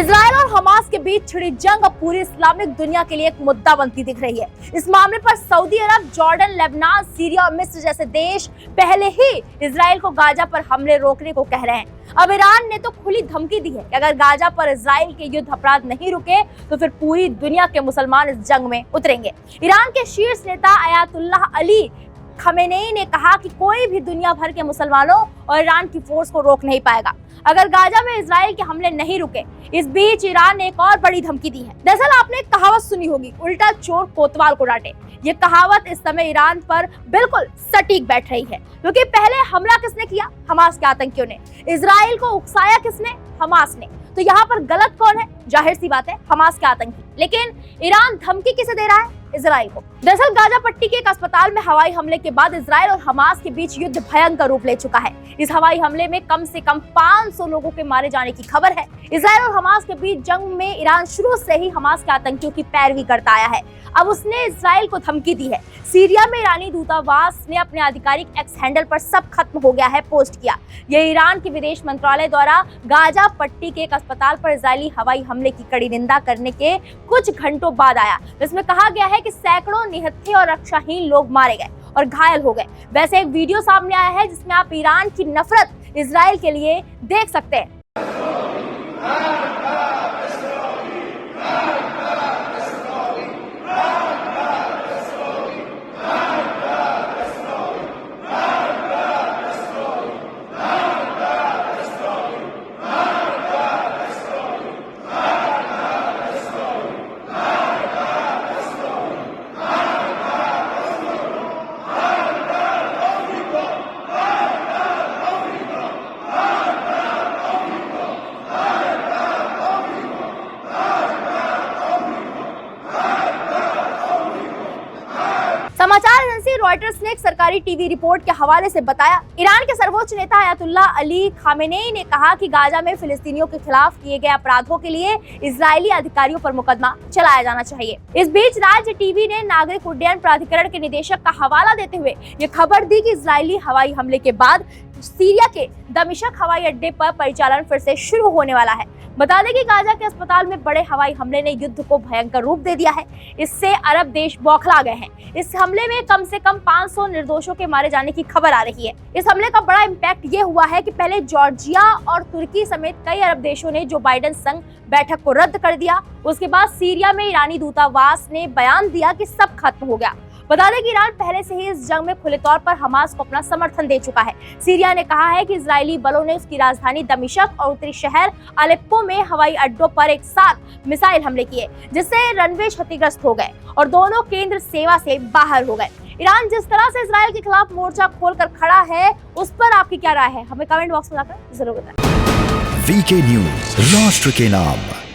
Israel और Hamas के बीच छिड़ी जंग अब पूरी इस्लामिक दुनिया के लिए एक मुद्दा बनती दिख रही है। इस मामले पर सऊदी अरब, जॉर्डन, लेबनान, सीरिया और मिस्र जैसे देश पहले ही इजराइल को गाजा पर हमले रोकने को कह रहे हैं। अब ईरान ने तो खुली धमकी दी है कि अगर गाजा पर इजराइल के युद्ध अपराध नहीं रुके तो फिर पूरी दुनिया के मुसलमान इस जंग में उतरेंगे। ईरान के शीर्ष नेता अयातुल्लाह अली खमेनेई ने कहा कि कोई भी दुनिया भर के मुसलमानों और ईरान की फोर्स को रोक नहीं पाएगा अगर गाजा में इजराइल के हमले नहीं रुके। इस बीच ईरान ने एक और बड़ी धमकी दी है। दरअसल आपने एक कहावत सुनी होगी, उल्टा चोर कोतवाल को डांटे। ये कहावत इस समय ईरान पर बिल्कुल सटीक बैठ रही है, क्योंकि पहले हमला किसने किया? हमास के आतंकियों ने। इजराइल को उकसाया किसने? हमास ने। तो यहाँ पर गलत कौन है? जाहिर सी बात है, हमास के आतंकी। लेकिन ईरान धमकी किसे दे रहा है? इजराइल को। दरअसल गाजा पट्टी के एक अस्पताल में हवाई हमले के बाद इजराइल और हमास के बीच युद्ध भयंकर रूप ले चुका है। इस हवाई हमले में कम से कम 500 लोगों के मारे जाने की खबर है। इजराइल और हमास के बीच जंग में ईरान शुरू से ही हमास के आतंकियों की पैरवी करता आया है। अब उसने इजराइल को धमकी दी है। सीरिया में ईरानी दूतावास ने अपने आधिकारिक एक्स हैंडल पर सब खत्म हो गया है पोस्ट किया। यह ईरान के विदेश मंत्रालय द्वारा गाजा पट्टी के एक अस्पताल पर इजरायली हवाई हमले की कड़ी निंदा करने के कुछ घंटों बाद आया, जिसमें कहा गया है कि सैकड़ों निहत्थे और रक्षाहीन लोग मारे गए और घायल हो गए। वैसे एक वीडियो सामने आया है जिसमें आप ईरान की नफरत इजराइल के लिए देख सकते हैं। समाचार एजेंसी रॉयटर्स ने एक सरकारी टीवी रिपोर्ट के हवाले से बताया, ईरान के सर्वोच्च नेता अयातुल्लाह अली खमेनेई ने कहा कि गाजा में फिलिस्तीनियों के खिलाफ किए गए अपराधों के लिए इजरायली अधिकारियों पर मुकदमा चलाया जाना चाहिए। इस बीच राज्य टीवी ने नागरिक उड्डयन प्राधिकरण के निदेशक का हवाला देते हुए ये खबर दी कि इजरायली हवाई हमले के बाद सीरिया के दमिश्क हवाई अड्डे पर परिचालन फिर से शुरू होने वाला है। बता दें कि गाजा के अस्पताल में बड़े हवाई हमले ने युद्ध को भयंकर रूप दे दिया है। इससे अरब देश बौखला गए हैं। इस हमले में कम से कम 500 निर्दोषों के मारे जाने की खबर आ रही है। इस हमले का बड़ा इम्पैक्ट ये हुआ है कि पहले जॉर्जिया और तुर्की समेत कई अरब देशों ने जो बाइडेन संग बैठक को रद्द कर दिया। उसके बाद सीरिया में ईरानी दूतावास ने बयान दिया कि सब खत्म हो गया। बता दें कि ईरान पहले से ही इस जंग में खुले तौर पर हमास को अपना समर्थन दे चुका है। सीरिया ने कहा है कि इजरायली बलों ने उसकी राजधानी दमिश्क और उत्तरी शहर अलेप्पो में हवाई अड्डों पर एक साथ मिसाइल हमले किए, जिससे रनवे क्षतिग्रस्त हो गए और दोनों केंद्र सेवा से बाहर हो गए। ईरान जिस तरह से इजराइल के खिलाफ मोर्चा खोलकर खड़ा है, उस पर आपकी क्या राय है? हमें कमेंट बॉक्स में जाकर जरूर बताएं। वीके न्यूज, राष्ट्र के नाम।